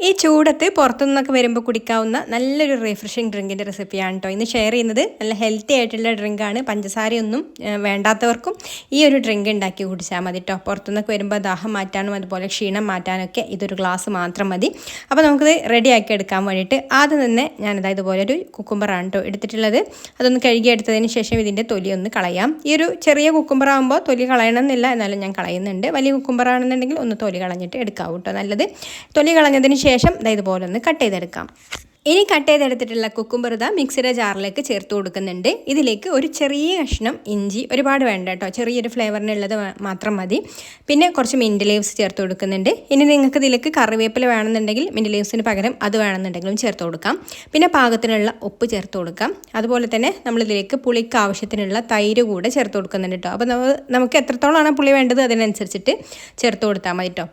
ഈ ചൂടത്ത് പുറത്തുനിന്നൊക്കെ വരുമ്പോൾ കുടിക്കാവുന്ന നല്ലൊരു റിഫ്രഷിങ് ഡ്രിങ്കിൻ്റെ റെസിപ്പിയാണ് കേട്ടോ ഇന്ന് ഷെയർ ചെയ്യുന്നത്. നല്ല ഹെൽത്തി ആയിട്ടുള്ള ഡ്രിങ്കാണ്. പഞ്ചസാരയൊന്നും വേണ്ടാത്തവർക്കും ഈ ഒരു ഡ്രിങ്ക് ഉണ്ടാക്കി കുടിച്ചാൽ മതി കേട്ടോ. പുറത്തുനിന്നൊക്കെ വരുമ്പോൾ ദാഹം മാറ്റാനും അതുപോലെ ക്ഷീണം മാറ്റാനൊക്കെ ഇതൊരു ഗ്ലാസ് മാത്രം മതി. അപ്പോൾ നമുക്കിത് റെഡിയാക്കി എടുക്കാൻ വേണ്ടിയിട്ട് ആദ്യം തന്നെ ഞാനിതാ ഇതുപോലെ ഒരു കുക്കുംബറാണ് കേട്ടോ എടുത്തിട്ടുള്ളത്. അതൊന്ന് കഴുകിയെടുത്തതിന് ശേഷം ഇതിൻ്റെ തൊലി ഒന്ന് കളയാം. ഈ ഒരു ചെറിയ കുക്കുംബർ ആകുമ്പോൾ തൊലി കളയണമെന്നില്ല, എന്നാലും ഞാൻ കളയുന്നുണ്ട്. വലിയ കുക്കുംബറാണെന്നുണ്ടെങ്കിൽ ഒന്ന് തൊലി കളഞ്ഞിട്ട് എടുക്കാം കേട്ടോ, നല്ലത്. തൊലി കളഞ്ഞതിന് ശേഷം ഇതുപോലെ ഒന്ന് കട്ട് ചെയ്തെടുക്കാം. ഇനി കട്ട് ചെയ്തെടുത്തിട്ടുള്ള കുക്കുംബർ മിക്സിയുടെ ജാറിലേക്ക് ചേർത്ത് കൊടുക്കുന്നുണ്ട്. ഇതിലേക്ക് ഒരു ചെറിയ കഷ്ണം ഇഞ്ചി, ഒരുപാട് വേണ്ട കേട്ടോ, ചെറിയൊരു ഫ്ലേവറിനുള്ളത് മാത്രം മതി. പിന്നെ കുറച്ച് മിൻറ്റ് ലീവ്സ് ചേർത്ത് കൊടുക്കുന്നുണ്ട്. ഇനി നിങ്ങൾക്ക് ഇതിലേക്ക് കറിവേപ്പില വേണമെന്നുണ്ടെങ്കിൽ മിൻറ്റ് ലീവ്സിന് പകരം അത് വേണമെന്നുണ്ടെങ്കിലും ചേർത്ത് കൊടുക്കാം. പിന്നെ പാകത്തിനുള്ള ഉപ്പ് ചേർത്ത് കൊടുക്കാം. അതുപോലെ തന്നെ നമ്മളിതിലേക്ക് പുളിക്ക് ആവശ്യത്തിനുള്ള തൈര് കൂടെ ചേർത്ത് കൊടുക്കുന്നുണ്ട് കേട്ടോ. അപ്പോൾ നമുക്ക് എത്രത്തോളമാണ് പുളി വേണ്ടത് അതിനനുസരിച്ചിട്ട് ചേർത്ത് കൊടുത്താൽ മതി കേട്ടോ.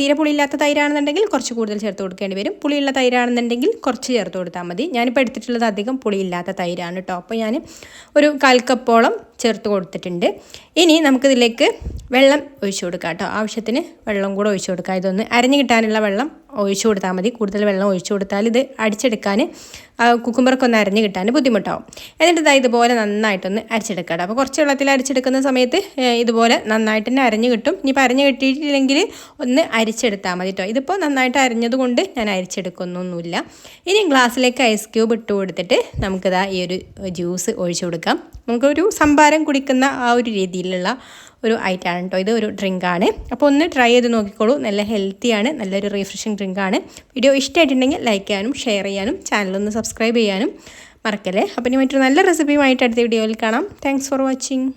തീരെ പുളിയില്ലാത്ത തൈരാണെന്നുണ്ടെങ്കിൽ കുറച്ച് കൂടുതൽ ചേർത്ത് കൊടുക്കേണ്ടി വരും. പുളിയുള്ള തൈരാണെന്നുണ്ടെങ്കിൽ കുറച്ച് ചേർത്ത് കൊടുത്താൽ മതി. ഞാനിപ്പോൾ എടുത്തിട്ടുള്ളത് അധികം പുളിയില്ലാത്ത തൈരാണ് കേട്ടോ. അപ്പോൾ ഞാൻ ഒരു 1/4 കപ്പോളം ചേർത്ത് കൊടുത്തിട്ടുണ്ട്. ഇനി നമുക്കിതിലേക്ക് വെള്ളം ഒഴിച്ചു കൊടുക്കാം കേട്ടോ. ആവശ്യത്തിന് വെള്ളം കൂടെ ഒഴിച്ചു കൊടുക്കാം. ഇതൊന്ന് അരഞ്ഞു കിട്ടാനുള്ള വെള്ളം ഒഴിച്ചു കൊടുത്താൽ മതി. കൂടുതൽ വെള്ളം ഒഴിച്ചു കൊടുത്താൽ ഇത് അടിച്ചെടുക്കാൻ കുക്കുംബറൊക്കെ ഒന്ന് അരഞ്ഞു കിട്ടാൻ ബുദ്ധിമുട്ടാവും. എന്നിട്ട് ഇതുപോലെ നന്നായിട്ടൊന്ന് അരച്ചെടുക്കാം കേട്ടോ. അപ്പോൾ കുറച്ച് വെള്ളത്തിൽ അരച്ചെടുക്കുന്ന സമയത്ത് ഇതുപോലെ നന്നായിട്ട് തന്നെ അരഞ്ഞു കിട്ടും. ഇനിയിപ്പോൾ അരഞ്ഞു കിട്ടിയിട്ടില്ലെങ്കിൽ ഒന്ന് അരിച്ചെടുത്താൽ മതി കേട്ടോ. ഇതിപ്പോൾ നന്നായിട്ട് അരഞ്ഞതുകൊണ്ട് ഞാൻ അരിച്ചെടുക്കുന്നൊന്നുമില്ല. ഇനി ഗ്ലാസ്സിലേക്ക് ഐസ് ക്യൂബ് ഇട്ട് കൊടുത്തിട്ട് നമുക്കിതാ ഈ ഒരു ജ്യൂസ് ഒഴിച്ചു കൊടുക്കാം. നമുക്കൊരു സംഭാരം കുടിക്കുന്ന ആ ഒരു രീതിയിലുള്ള ഒരു ഐറ്റമാണ് കേട്ടോ. ഇത് ഒരു ഡ്രിങ്കാണ്. അപ്പോൾ ഒന്ന് ട്രൈ ചെയ്ത് നോക്കിക്കോളൂ. നല്ല ഹെൽത്തിയാണ്, നല്ലൊരു റിഫ്രഷിങ് ഡ്രിങ്കാണ്. വീഡിയോ ഇഷ്ടമായിട്ടുണ്ടെങ്കിൽ ലൈക്ക് ചെയ്യാനും ഷെയർ ചെയ്യാനും ചാനലൊന്ന് സബ്സ്ക്രൈബ് ചെയ്യാനും മറക്കല്ലേ. അപ്പോൾ ഇനി മറ്റൊരു നല്ല റെസിപ്പിയുമായിട്ട് അടുത്ത വീഡിയോയിൽ കാണാം. Thanks for watching.